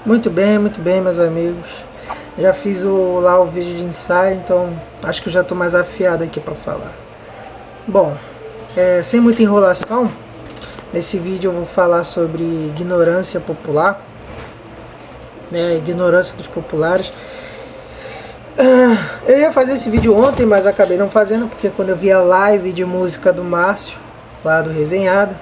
Muito bem, meus amigos. Já fiz lá o vídeo de ensaio, então acho que eu já estou mais afiado aqui para falar. Bom, sem muita enrolação, nesse vídeo eu vou falar sobre ignorância popular, né, ignorância dos populares. Eu ia fazer esse vídeo ontem, mas acabei não fazendo, porque quando eu vi a live de música do Márcio, lá do Resenhado,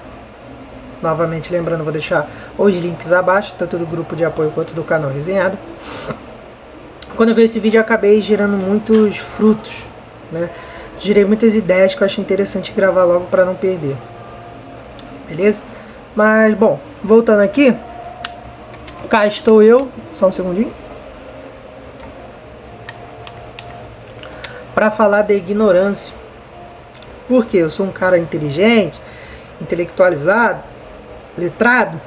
novamente lembrando, vou deixar os links abaixo, tanto do grupo de apoio quanto do canal Resenhado. Quando eu vi esse vídeo eu acabei gerando muitos frutos, né? Gerei muitas ideias que eu achei interessante gravar logo para não perder. Beleza? Mas, bom, voltando aqui, cá estou eu, só um segundinho, para falar da ignorância. Porque eu sou um cara inteligente, intelectualizado, letrado?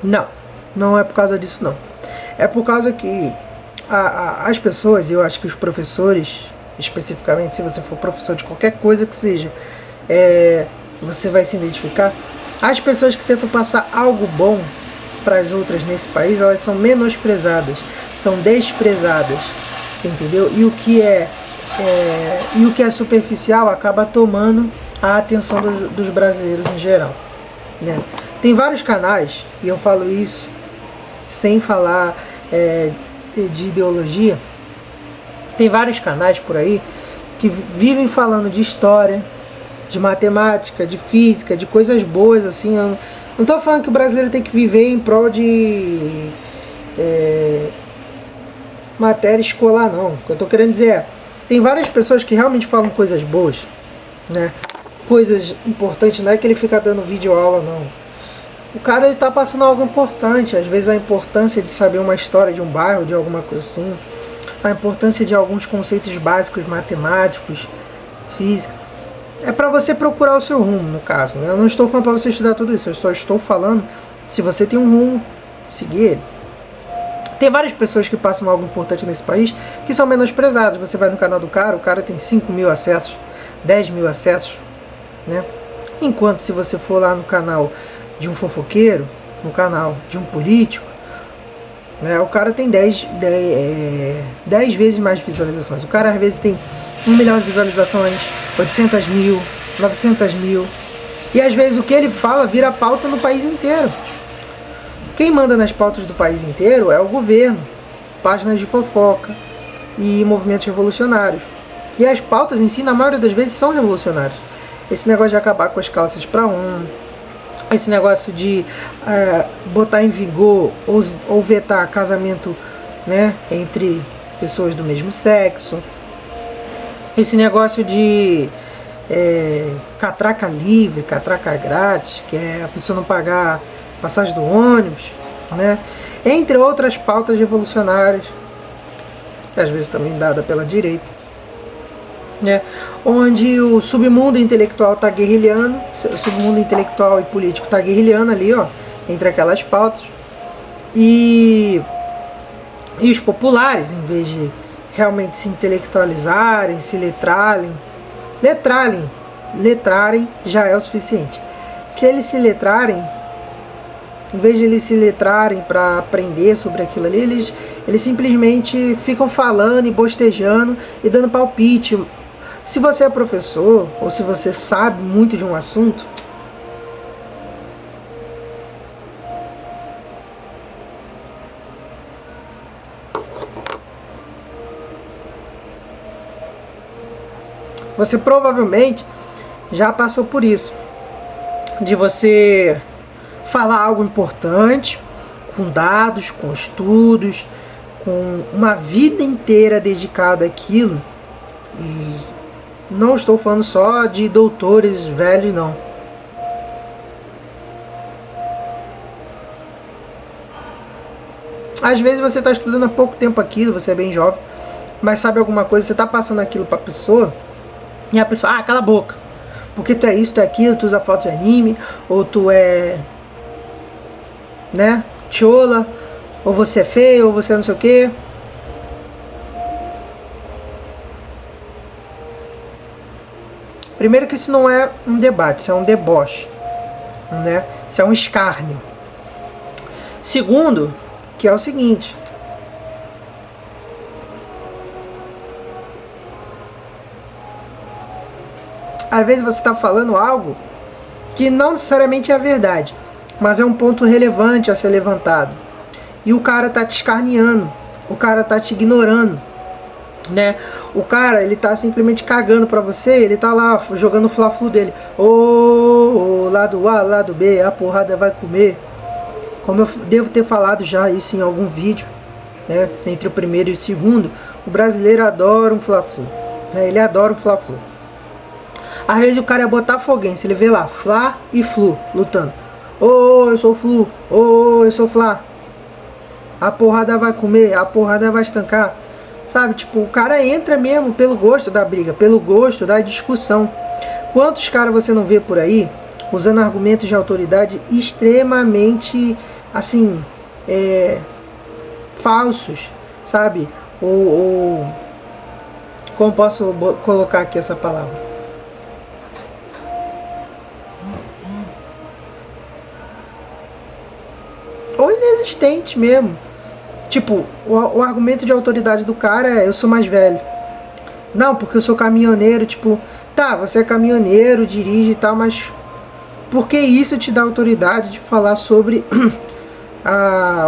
Não, não é por causa disso não. É por causa que as pessoas, eu acho que os professores, especificamente, se você for professor de qualquer coisa que seja, você vai se identificar. As pessoas que tentam passar algo bom para as outras nesse país, elas são menosprezadas, são desprezadas, entendeu? E o que é superficial acaba tomando a atenção dos brasileiros em geral, né? Tem vários canais, e eu falo isso sem falar de ideologia. Tem vários canais por aí que vivem falando de história, de matemática, de física, de coisas boas, assim. Eu não estou falando que o brasileiro tem que viver em prol de matéria escolar, não. O que eu estou querendo dizer é, tem várias pessoas que realmente falam coisas boas, né? Coisas importantes, não é que ele fica dando vídeo aula, não. O cara está passando algo importante, às vezes a importância de saber uma história de um bairro, de alguma coisa assim, a importância de alguns conceitos básicos matemáticos, física. É para você procurar o seu rumo, no caso, né? Eu não estou falando para você estudar tudo isso, eu só estou falando, se você tem um rumo, seguir ele. Tem várias pessoas que passam algo importante nesse país que são menosprezadas. Você vai no canal do cara, o cara tem 5 mil acessos, 10 mil acessos, né? Enquanto se você for lá no canal de um fofoqueiro, no canal de um político, né, o cara tem 10 vezes mais visualizações. O cara às vezes tem 1 milhão de visualizações, 800 mil, 900 mil. E às vezes o que ele fala vira pauta no país inteiro. Quem manda nas pautas do país inteiro é o governo, páginas de fofoca e movimentos revolucionários. E as pautas em si, na maioria das vezes, são revolucionárias. Esse negócio de acabar com as calças para esse negócio de botar em vigor ou vetar casamento, né, entre pessoas do mesmo sexo, esse negócio de catraca livre, catraca grátis, que é a pessoa não pagar passagem do ônibus, né, entre outras pautas revolucionárias, que às vezes também dada pela direita, né, onde o submundo intelectual está guerrilhando, o submundo intelectual e político está guerrilhando ali, ó, entre aquelas pautas, e os populares, em vez de realmente se intelectualizarem, se letrarem já é o suficiente. Se eles se letrarem, em vez de eles se letrarem para aprender sobre aquilo ali, eles simplesmente ficam falando e bostejando e dando palpite. Se você é professor, ou se você sabe muito de um assunto, você provavelmente já passou por isso, de você falar algo importante, com dados, com estudos, com uma vida inteira dedicada àquilo. E não estou falando só de doutores velhos, não. Às vezes você está estudando há pouco tempo aquilo, você é bem jovem, mas sabe alguma coisa, você está passando aquilo para a pessoa, e a pessoa, cala a boca, porque tu é isso, tu é aquilo, tu usa foto de anime, ou tu é, né, chola, ou você é feio, ou você é não sei o que. Primeiro que isso não é um debate, isso é um deboche, né? Isso é um escárnio. Segundo, que é o seguinte: às vezes você está falando algo que não necessariamente é a verdade, mas é um ponto relevante a ser levantado. E o cara tá te escarneando, o cara tá te ignorando, né? O cara, ele tá simplesmente cagando pra você, ele tá lá jogando o fla-flu dele. Ô, lado A, lado B, a porrada vai comer. Como eu devo ter falado já isso em algum vídeo, né? Entre o primeiro e o segundo, o brasileiro adora um fla-flu, né? Ele adora um fla-flu. Às vezes o cara é botafoguense, ele vê lá, Fla e Flu lutando. Ô, eu sou Flu, ô, eu sou Fla. A porrada vai comer, a porrada vai estancar. Sabe, tipo, o cara entra mesmo pelo gosto da briga, pelo gosto da discussão. Quantos caras você não vê por aí usando argumentos de autoridade extremamente, assim, falsos, sabe? Ou como posso colocar aqui essa palavra? Ou inexistente mesmo. Tipo, o argumento de autoridade do cara é: eu sou mais velho. Não, porque eu sou caminhoneiro. Tipo, tá, você é caminhoneiro, dirige e tal, mas por que isso te dá autoridade de falar sobre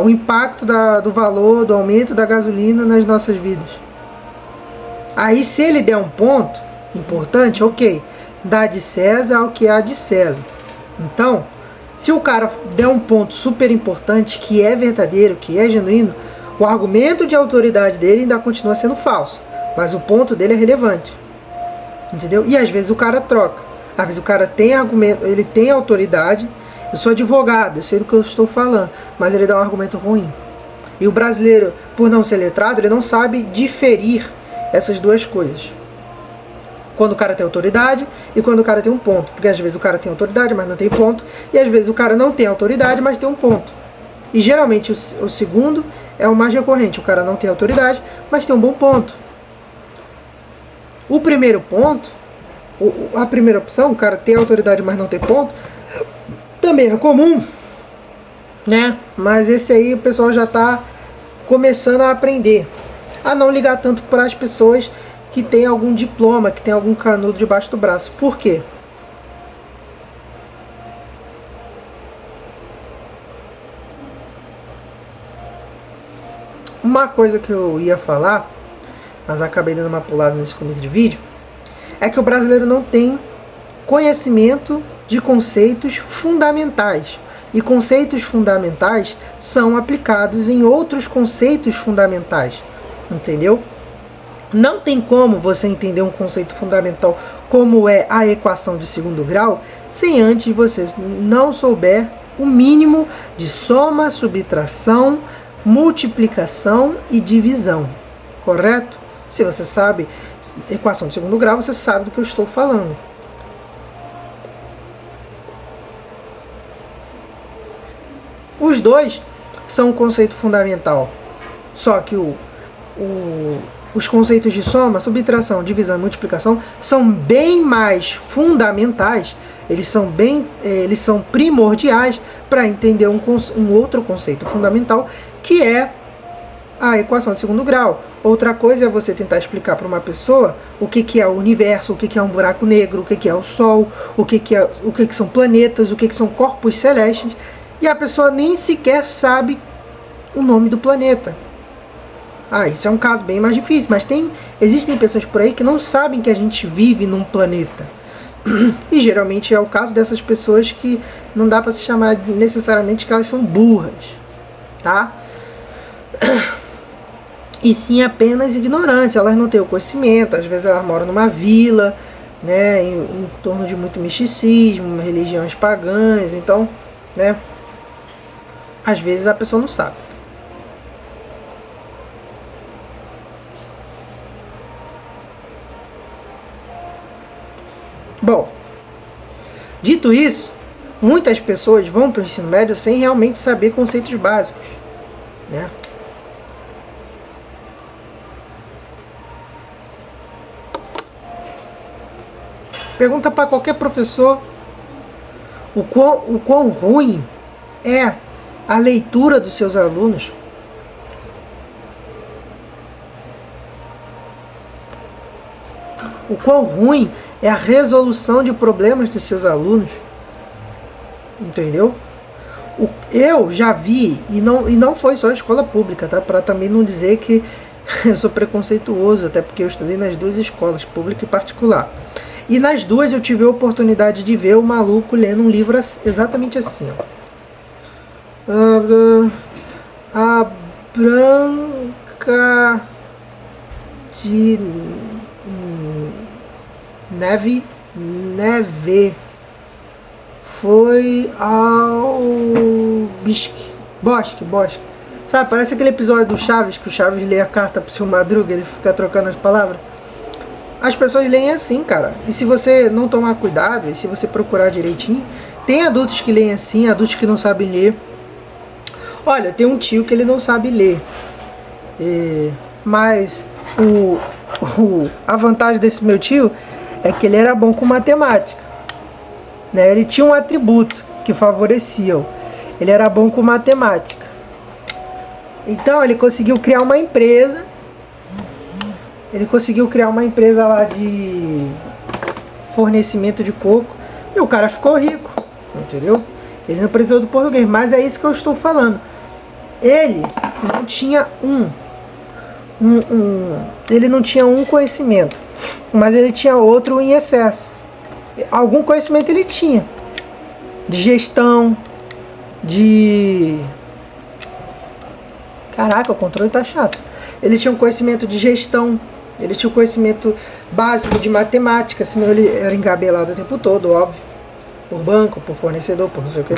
o impacto do valor, do aumento da gasolina nas nossas vidas? Aí, se ele der um ponto importante, ok, dá de César ao que há de César. Então, se o cara der um ponto super importante, que é verdadeiro, que é genuíno, o argumento de autoridade dele ainda continua sendo falso, mas o ponto dele é relevante, entendeu? E às vezes o cara troca, às vezes o cara tem argumento, ele tem autoridade. Eu sou advogado, eu sei do que eu estou falando, mas ele dá um argumento ruim. E o brasileiro, por não ser letrado, ele não sabe diferir essas duas coisas. Quando o cara tem autoridade e quando o cara tem um ponto. Porque às vezes o cara tem autoridade, mas não tem ponto. E às vezes o cara não tem autoridade, mas tem um ponto. E geralmente o segundo é o mais recorrente. O cara não tem autoridade, mas tem um bom ponto. O primeiro ponto, a primeira opção, o cara tem autoridade, mas não tem ponto, também é comum, né? Mas esse aí o pessoal já está começando a aprender a não ligar tanto para as pessoas que tem algum diploma, que tem algum canudo debaixo do braço. Por quê? Uma coisa que eu ia falar, mas acabei dando uma pulada nesse começo de vídeo, é que o brasileiro não tem conhecimento de conceitos fundamentais. E conceitos fundamentais são aplicados em outros conceitos fundamentais. Entendeu? Não tem como você entender um conceito fundamental como é a equação de segundo grau sem antes você não souber o mínimo de soma, subtração, multiplicação e divisão. Correto? Se você sabe equação de segundo grau, você sabe do que eu estou falando. Os dois são um conceito fundamental. Só que os conceitos de soma, subtração, divisão e multiplicação são bem mais fundamentais, eles são primordiais para entender um outro conceito fundamental, que é a equação de segundo grau. Outra coisa é você tentar explicar para uma pessoa o que é o universo, o que é um buraco negro, o que é o Sol, o que são planetas, o que são corpos celestes, e a pessoa nem sequer sabe o nome do planeta. Isso é um caso bem mais difícil, mas existem pessoas por aí que não sabem que a gente vive num planeta. E geralmente é o caso dessas pessoas que não dá para se chamar necessariamente que elas são burras, tá? E sim apenas ignorantes, elas não têm o conhecimento, às vezes elas moram numa vila, né, em torno de muito misticismo, religiões pagãs, então, né, às vezes a pessoa não sabe. Bom, dito isso, muitas pessoas vão para o ensino médio sem realmente saber conceitos básicos, né? Pergunta para qualquer professor o quão ruim é a leitura dos seus alunos, o quão ruim é a resolução de problemas dos seus alunos. Entendeu? Eu já vi, e não foi só escola pública, tá? Para também não dizer que eu sou preconceituoso, até porque eu estudei nas duas escolas, pública e particular. E nas duas eu tive a oportunidade de ver o maluco lendo um livro exatamente assim, ó. A Branca de Neve foi ao Bosque. Sabe, parece aquele episódio do Chaves, que o Chaves lê a carta pro seu Madruga, ele fica trocando as palavras. As pessoas leem assim, cara. E se você não tomar cuidado, e se você procurar direitinho, tem adultos que leem assim, adultos que não sabem ler. Olha, tem um tio que ele não sabe ler. Mas a vantagem desse meu tio é que ele era bom com matemática. Né? Ele tinha um atributo que favorecia. Ele era bom com matemática. Então ele conseguiu criar uma empresa. Ele conseguiu criar uma empresa lá de fornecimento de coco. E o cara ficou rico. Entendeu? Ele não precisou do português. Mas é isso que eu estou falando. Ele não tinha ele não tinha um conhecimento. Mas ele tinha outro em excesso. Algum conhecimento ele tinha. De gestão. Caraca, o controle tá chato. Ele tinha um conhecimento de gestão. Ele tinha um conhecimento básico de matemática. Senão ele era engabelado o tempo todo, óbvio. Por banco, por fornecedor, por não sei o que.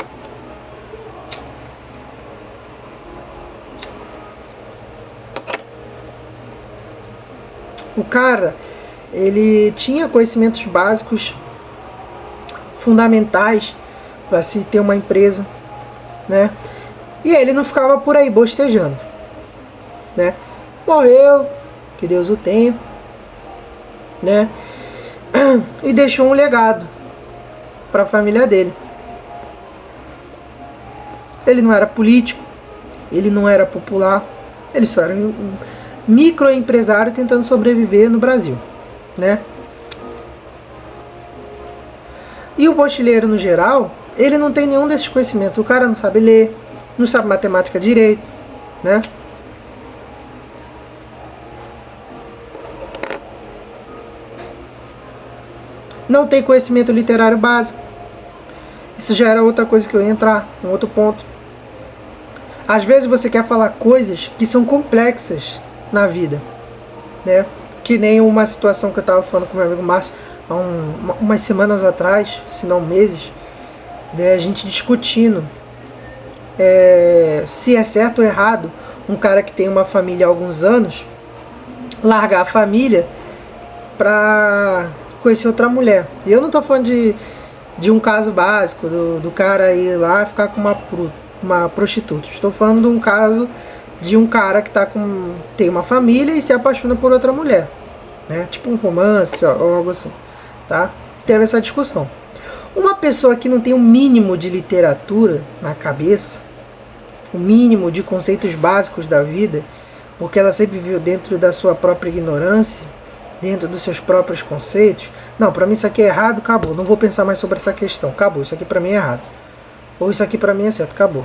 O cara, ele tinha conhecimentos básicos fundamentais para se ter uma empresa, né? E ele não ficava por aí bostejando, né? Morreu, que Deus o tenha, né? E deixou um legado para a família dele. Ele não era político, ele não era popular, ele só era um microempresário tentando sobreviver no Brasil, né? E o mochileiro, no geral, ele não tem nenhum desses conhecimentos. O cara não sabe ler, não sabe matemática direito, né? Não tem conhecimento literário básico. Isso já era outra coisa que eu ia entrar, um outro ponto. Às vezes você quer falar coisas que são complexas na vida, né? Que nem uma situação que eu estava falando com meu amigo Márcio há umas semanas atrás, se não meses, né? A gente discutindo se é certo ou errado um cara que tem uma família há alguns anos largar a família pra conhecer outra mulher. E eu não tô falando de um caso básico do cara ir lá e ficar com uma prostituta. Estou falando de um caso de um cara que tem uma família e se apaixona por outra mulher, né? Tipo um romance ou algo assim, tá? Teve essa discussão. Uma pessoa que não tem o mínimo de literatura na cabeça, o mínimo de conceitos básicos da vida, porque ela sempre viveu dentro da sua própria ignorância, dentro dos seus próprios conceitos. Não, pra mim isso aqui é errado, acabou. Não vou pensar mais sobre essa questão, acabou. Isso aqui pra mim é errado. Ou isso aqui pra mim é certo, acabou.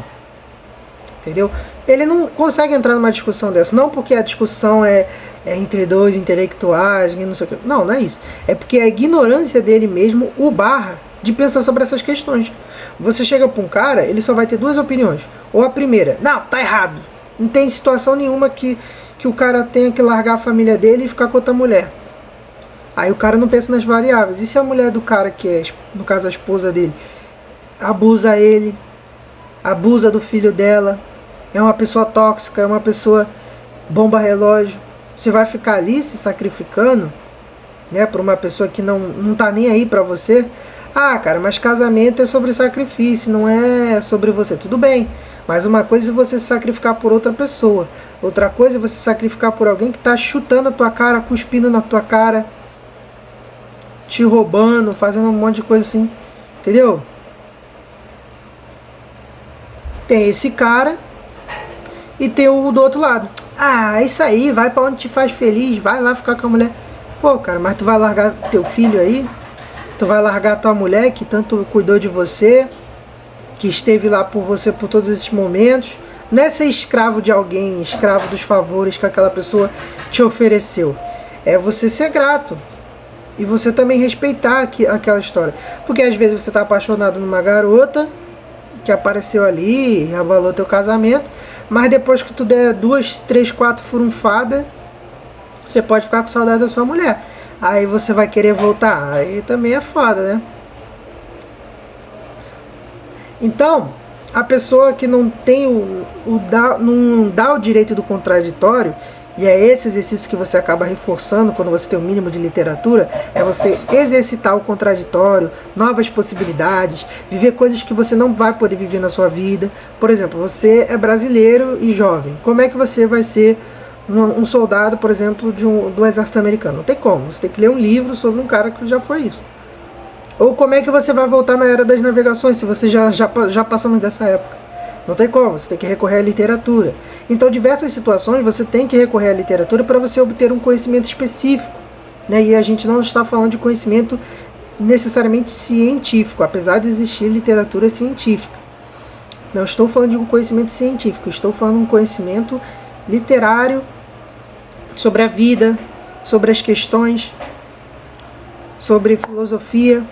Entendeu? Ele não consegue entrar numa discussão dessa. Não porque a discussão é entre dois intelectuais, não sei o que. Não, não é isso. É porque a ignorância dele mesmo o barra de pensar sobre essas questões. Você chega pra um cara, ele só vai ter duas opiniões. Ou a primeira, não, tá errado. Não tem situação nenhuma que o cara tenha que largar a família dele e ficar com outra mulher. Aí o cara não pensa nas variáveis. E se a mulher do cara, que é, no caso, a esposa dele, abusa ele, abusa do filho dela, é uma pessoa tóxica, é uma pessoa bomba relógio, você vai ficar ali se sacrificando, né, por uma pessoa que não tá nem aí pra você? Ah, cara, mas casamento é sobre sacrifício, não é sobre você. Tudo bem, mas uma coisa é você se sacrificar por outra pessoa, outra coisa é você se sacrificar por alguém que tá chutando a tua cara, cuspindo na tua cara, te roubando, fazendo um monte de coisa assim, entendeu? Tem esse cara e tem o do outro lado. Ah, isso aí, vai pra onde te faz feliz, vai lá ficar com a mulher. Pô, cara, mas tu vai largar teu filho aí? Tu vai largar tua mulher que tanto cuidou de você, que esteve lá por você por todos esses momentos? Não é ser escravo de alguém, escravo dos favores que aquela pessoa te ofereceu. É você ser grato. E você também respeitar aquela história. Porque às vezes você está apaixonado numa garota que apareceu ali, abalou teu casamento, mas depois que tu der 2, 3, 4 furunfadas, você pode ficar com saudade da sua mulher. Aí você vai querer voltar. Aí também é foda, né? Então, a pessoa que não tem não dá o direito do contraditório, e é esse exercício que você acaba reforçando quando você tem o mínimo de literatura, é você exercitar o contraditório, novas possibilidades, viver coisas que você não vai poder viver na sua vida. Por exemplo, você é brasileiro e jovem. Como é que você vai ser um soldado, por exemplo, do exército americano? Não tem como. Você tem que ler um livro sobre um cara que já foi isso. Ou como é que você vai voltar na era das navegações, se você já passamos dessa época? Não tem como, você tem que recorrer à literatura. Então, diversas situações você tem que recorrer à literatura para você obter um conhecimento específico, né? E a gente não está falando de conhecimento necessariamente científico, apesar de existir literatura científica. Não estou falando de um conhecimento científico, estou falando de um conhecimento literário sobre a vida, sobre as questões, sobre filosofia,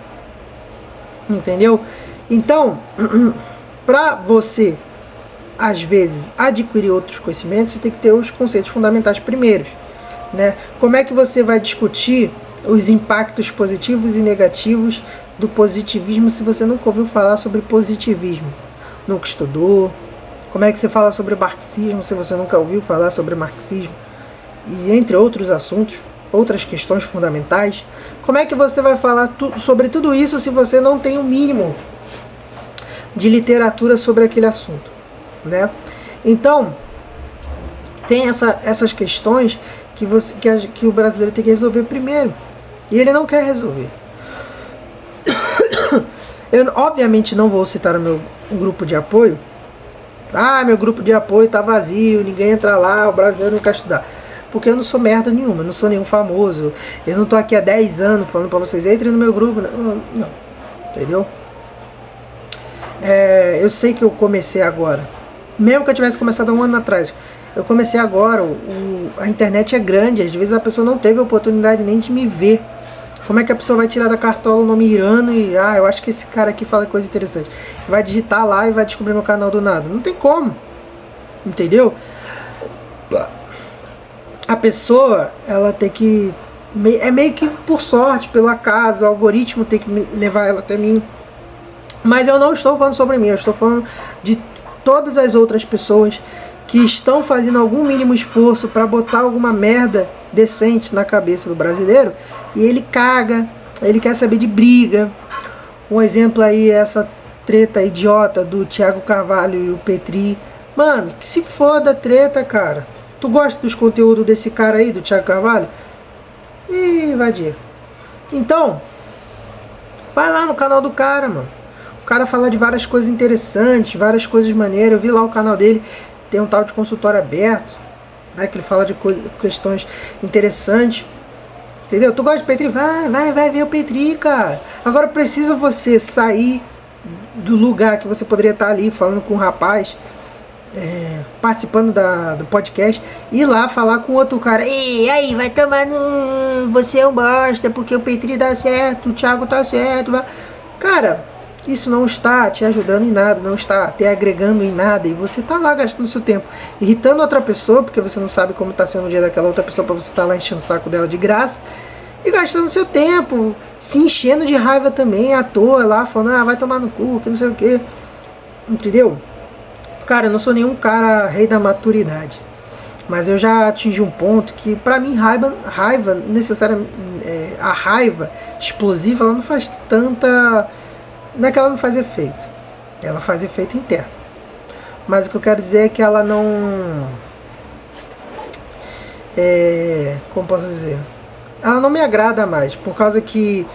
entendeu? Então, para você, às vezes, adquirir outros conhecimentos, você tem que ter os conceitos fundamentais primeiros, né? Como é que você vai discutir os impactos positivos e negativos do positivismo se você nunca ouviu falar sobre positivismo? Nunca estudou? Como é que você fala sobre marxismo se você nunca ouviu falar sobre marxismo? E entre outros assuntos, outras questões fundamentais. Como é que você vai falar sobre tudo isso se você não tem o mínimo de literatura sobre aquele assunto, né? Então, tem essas questões que o brasileiro tem que resolver primeiro. E ele não quer resolver. Eu, obviamente, não vou citar o meu grupo de apoio. Ah, meu grupo de apoio tá vazio, ninguém entra lá, o brasileiro não quer estudar. Porque eu não sou merda nenhuma, eu não sou nenhum famoso. Eu não tô aqui há 10 anos falando pra vocês, entrem no meu grupo. Não, entendeu? Eu sei que eu comecei agora. Mesmo que eu tivesse começado há um ano atrás. Eu comecei agora, a internet é grande, às vezes a pessoa não teve a oportunidade nem de me ver. Como é que a pessoa vai tirar da cartola o nome Irano e, eu acho que esse cara aqui fala coisa interessante. Vai digitar lá e vai descobrir meu canal do nada. Não tem como. Entendeu? A pessoa, ela tem que... É meio que por sorte, pelo acaso, o algoritmo tem que levar ela até mim. Mas eu não estou falando sobre mim, eu estou falando de todas as outras pessoas que estão fazendo algum mínimo esforço para botar alguma merda decente na cabeça do brasileiro e ele caga, ele quer saber de briga. Um exemplo aí é essa treta idiota do Thiago Carvalho e o Petri. Mano, que se foda a treta, cara. Tu gosta dos conteúdos desse cara aí, do Thiago Carvalho? Ih, vadia. Então, vai lá no canal do cara, mano. O cara fala de várias coisas interessantes, várias coisas maneiras. Eu vi lá o canal dele, tem um tal de consultório aberto, né, que ele fala de questões interessantes. Entendeu? Tu gosta de Petri? Vai ver o Petri, cara. Agora precisa você sair do lugar que você poderia estar ali falando com um rapaz, participando do podcast, e ir lá falar com outro cara. Ei, aí, vai tomar no... Você é um bosta, porque o Petri dá certo, o Thiago tá certo. Cara, isso não está te ajudando em nada, não está te agregando em nada, e você tá lá gastando seu tempo, irritando outra pessoa, porque você não sabe como tá sendo o dia daquela outra pessoa, pra você estar lá enchendo o saco dela de graça, e gastando seu tempo, se enchendo de raiva também, à toa, lá, falando, vai tomar no cu, que não sei o que, entendeu? Cara, eu não sou nenhum cara rei da maturidade, mas eu já atingi um ponto que, pra mim, raiva necessariamente, a raiva explosiva, ela não faz tanta... Não é que ela não faz efeito, ela faz efeito interno. Mas o que eu quero dizer é que ela não... como posso dizer? Ela não me agrada mais, por causa que...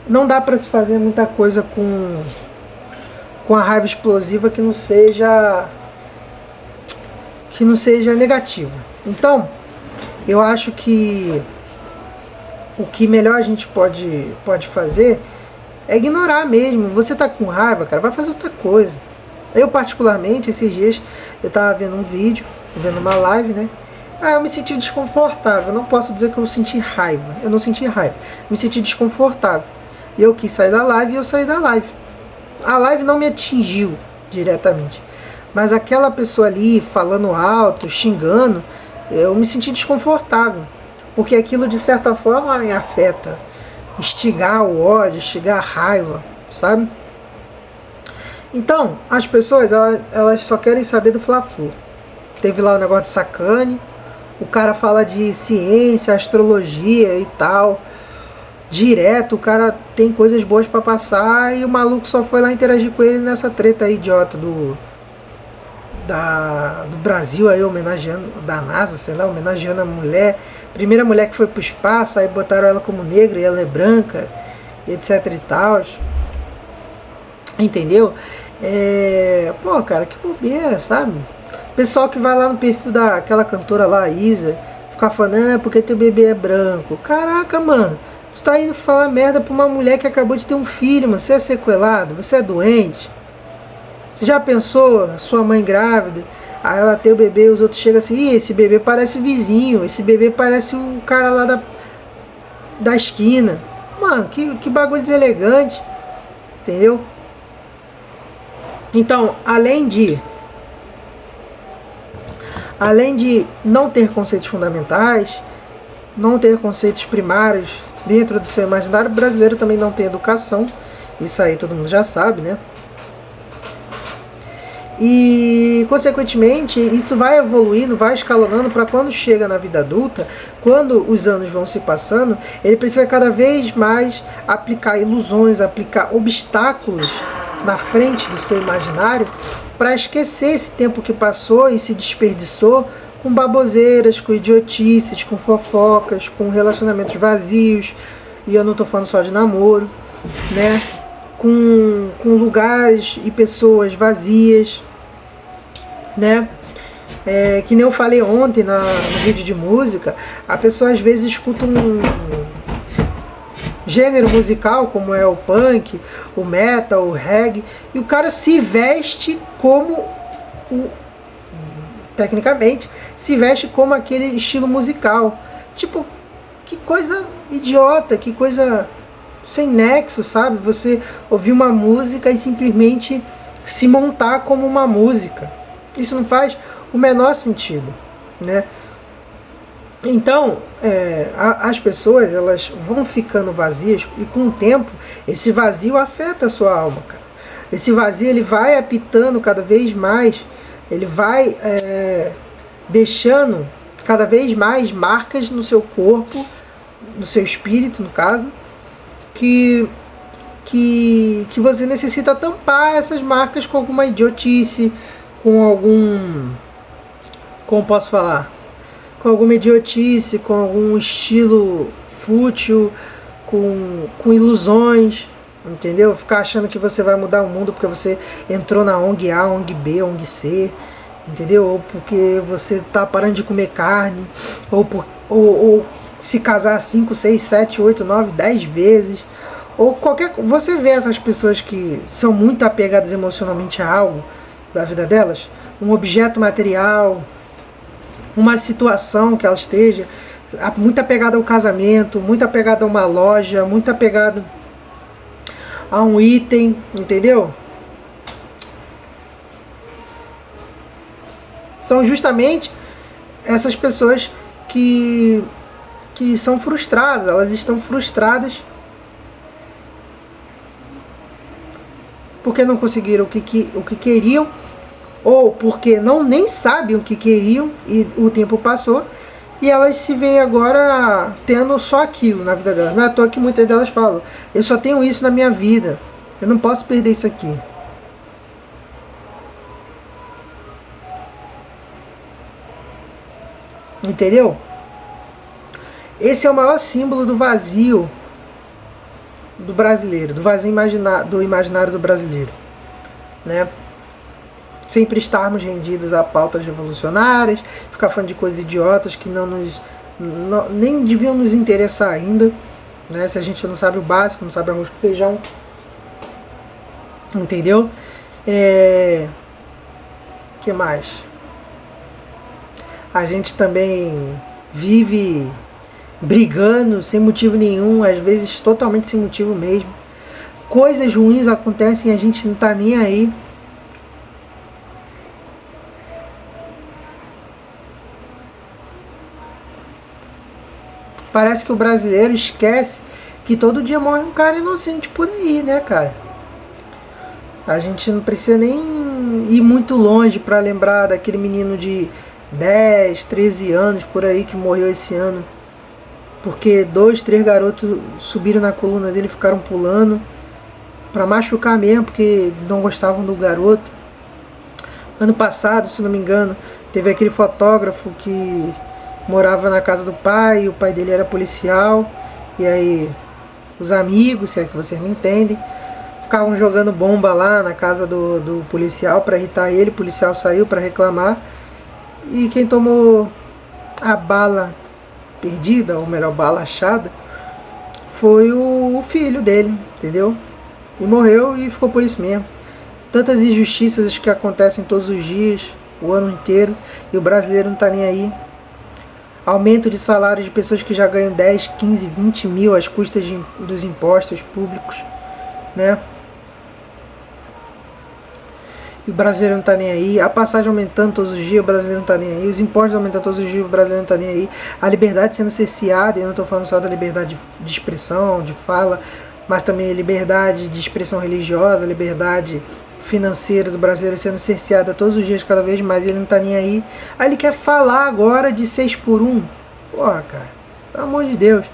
não dá pra se fazer muita coisa com a raiva explosiva que não seja negativa. Então, Eu acho que o que melhor a gente pode fazer é ignorar mesmo. Você tá com raiva, cara, vai fazer outra coisa. Eu particularmente, esses dias, eu tava vendo um vídeo, vendo uma live, né? Eu me senti desconfortável. Eu não posso dizer que eu senti raiva. Eu não senti raiva. Me senti desconfortável. E eu quis sair da live e eu saí da live. A live não me atingiu diretamente. Mas aquela pessoa ali falando alto, xingando, eu me senti desconfortável. Porque aquilo de certa forma me afeta. Instigar o ódio, instigar a raiva, sabe? Então, as pessoas, elas só querem saber do Fla-Flu. Teve lá o negócio de Sacane. O cara fala de ciência, astrologia e tal. Direto, o cara tem coisas boas pra passar e o maluco só foi lá interagir com ele nessa treta aí idiota do Brasil aí, homenageando, da NASA, sei lá, homenageando a mulher, primeira mulher que foi pro espaço, aí botaram ela como negra e ela é branca, etc e tal. Entendeu? Pô, cara, que bobeira, sabe? Pessoal que vai lá no perfil daquela cantora lá, Isa, ficar falando, porque teu bebê é branco. Caraca, mano, tu tá indo falar merda pra uma mulher que acabou de ter um filho, mano. Você é sequelado, você é doente. Você já pensou, sua mãe grávida, aí ela tem o bebê, os outros chegam assim, ih, esse bebê parece o vizinho, esse bebê parece o cara lá da esquina. Mano, que bagulho deselegante, entendeu? Então, além de não ter conceitos fundamentais, não ter conceitos primários dentro do seu imaginário, o brasileiro também não tem educação, isso aí todo mundo já sabe, né? E, consequentemente, isso vai evoluindo, vai escalonando para quando chega na vida adulta, quando os anos vão se passando, ele precisa cada vez mais aplicar ilusões, aplicar obstáculos na frente do seu imaginário para esquecer esse tempo que passou e se desperdiçou com baboseiras, com idiotices, com fofocas, com relacionamentos vazios, e eu não estou falando só de namoro, né? Com lugares e pessoas vazias, né? Que nem eu falei ontem no vídeo de música, a pessoa às vezes escuta um gênero musical, como é o punk, o metal, o reggae, e o cara se veste como, tecnicamente, se veste como aquele estilo musical. Tipo, que coisa idiota, que coisa sem nexo, sabe? Você ouvir uma música e simplesmente se montar como uma música. Isso não faz o menor sentido, né? Então, as pessoas, elas vão ficando vazias e com o tempo esse vazio afeta a sua alma, cara. Esse vazio, ele vai apitando cada vez mais, ele vai deixando cada vez mais marcas no seu corpo, no seu espírito, no caso, que você necessita tampar essas marcas com alguma idiotice, com algum... como posso falar? Com alguma idiotice, com algum estilo fútil, com ilusões, entendeu? Ficar achando que você vai mudar o mundo porque você entrou na ONG A, ONG B, ONG C, entendeu? Ou porque você tá parando de comer carne, ou se casar 5, 6, 7, 8, 9, 10 vezes, ou qualquer... Você vê essas pessoas que são muito apegadas emocionalmente a algo da vida delas, um objeto material, uma situação que ela esteja, muito apegada ao casamento, muito apegada a uma loja, muito apegada a um item, entendeu? São justamente essas pessoas que são frustradas, elas estão frustradas porque não conseguiram o que queriam, ou porque nem sabem o que queriam e o tempo passou, e elas se veem agora tendo só aquilo na vida delas. Não é à toa que muitas delas falam, eu só tenho isso na minha vida, eu não posso perder isso aqui. Entendeu? Esse é o maior símbolo do vazio do brasileiro, do vazio do imaginário do brasileiro, né? Sempre estarmos rendidos a pautas revolucionárias, ficar falando de coisas idiotas que não nos nem deviam nos interessar ainda, né? Se a gente não sabe o básico, não sabe arroz com feijão, entendeu? Que mais? A gente também vive brigando sem motivo nenhum, às vezes totalmente sem motivo mesmo. Coisas ruins acontecem e a gente não tá nem aí. Parece que o brasileiro esquece que todo dia morre um cara inocente por aí, né, cara? A gente não precisa nem ir muito longe para lembrar daquele menino de 10, 13 anos por aí que morreu esse ano. Porque 2, 3 garotos subiram na coluna dele e ficaram pulando para machucar mesmo, porque não gostavam do garoto. Ano passado, se não me engano, teve aquele fotógrafo que morava na casa do pai, e o pai dele era policial, e aí os amigos, se é que vocês me entendem, ficavam jogando bomba lá na casa do policial para irritar ele. O policial saiu para reclamar, e quem tomou a bala perdida, ou melhor, bala achada, foi o filho dele, entendeu? E morreu e ficou por isso mesmo. Tantas injustiças que acontecem todos os dias, o ano inteiro, e o brasileiro não tá nem aí. Aumento de salário de pessoas que já ganham 10, 15, 20 mil às custas dos impostos públicos, né? E o brasileiro não tá nem aí. A passagem aumentando todos os dias, o brasileiro não tá nem aí. Os impostos aumentando todos os dias, o brasileiro não tá nem aí. A liberdade sendo cerceada, e eu não tô falando só da liberdade de expressão, de fala, mas também a liberdade de expressão religiosa, a liberdade financeira do brasileiro sendo cerceada todos os dias, cada vez mais, e ele não tá nem aí. Aí ele quer falar agora de 6 por 1. Porra, cara, pelo amor de Deus,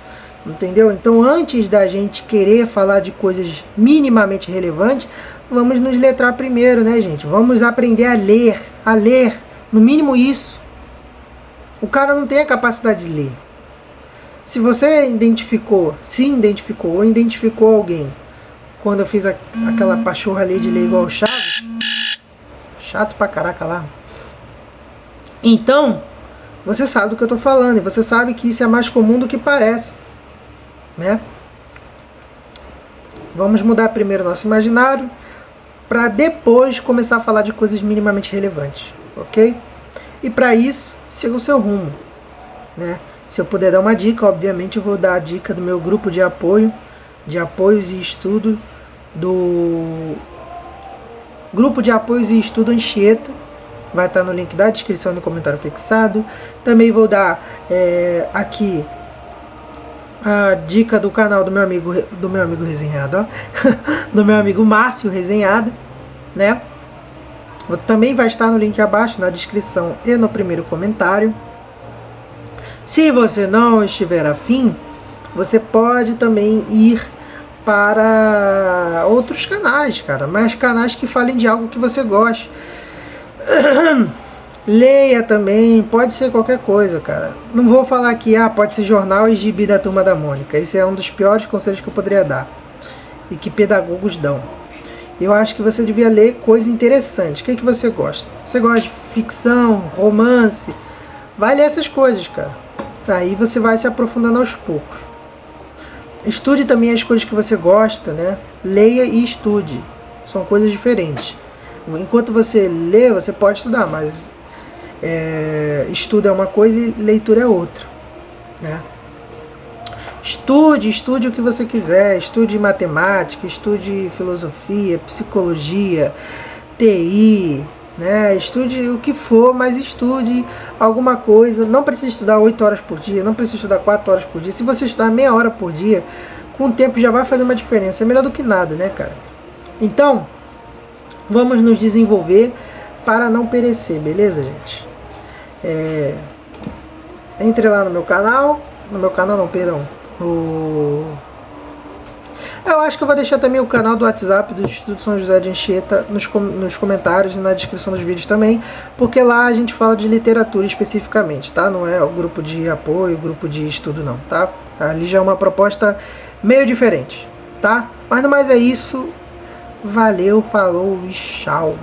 entendeu? Então, antes da gente querer falar de coisas minimamente relevantes, vamos nos letrar primeiro, né, gente? Vamos aprender a ler, no mínimo isso. O cara não tem a capacidade de ler. Se você se identificou ou identificou alguém quando eu fiz aquela pachorra ali de ler igual o Chaves, chato pra caraca lá, então você sabe do que eu tô falando, e você sabe que isso é mais comum do que parece, né? Vamos mudar primeiro nosso imaginário para depois começar a falar de coisas minimamente relevantes, ok? E para isso, siga o seu rumo, né? Se eu puder dar uma dica, obviamente eu vou dar a dica do meu grupo de apoios e estudo, do grupo de apoios e estudo Anchieta. Vai estar no link da descrição, no comentário fixado. Também vou dar aqui a dica do canal do meu amigo Resenhado, ó. Do meu amigo Márcio Resenhado, né? Também vai estar no link abaixo, na descrição e no primeiro comentário. Se você não estiver afim, você pode também ir para outros canais, cara, mas canais que falem de algo que você goste. Leia também, pode ser qualquer coisa, cara. Não vou falar aqui, pode ser jornal e gibi da Turma da Mônica. Esse é um dos piores conselhos que eu poderia dar, e que pedagogos dão. Eu acho que você devia ler coisa interessante. O que você gosta? Você gosta de ficção, romance? Vai ler essas coisas, cara. Aí você vai se aprofundando aos poucos. Estude também as coisas que você gosta, né? Leia e estude. São coisas diferentes. Enquanto você lê, você pode estudar, mas estudo é uma coisa e leitura é outra, né? Estude o que você quiser. Estude matemática, estude filosofia, psicologia, TI, né? Estude o que for, mas estude alguma coisa. Não precisa estudar 8 horas por dia, não precisa estudar 4 horas por dia. Se você estudar meia hora por dia, com o tempo já vai fazer uma diferença. É melhor do que nada, né, cara? Então, vamos nos desenvolver para não perecer, beleza, gente? Entre lá no meu canal. No meu canal não, perdão. Eu acho que eu vou deixar também o canal do WhatsApp do Instituto São José de Anchieta nos comentários e na descrição dos vídeos também, porque lá a gente fala de literatura especificamente, tá? Não é o grupo de apoio, grupo de estudo não, tá? Ali já é uma proposta meio diferente, tá? Mas no mais é isso. Valeu, falou e tchau.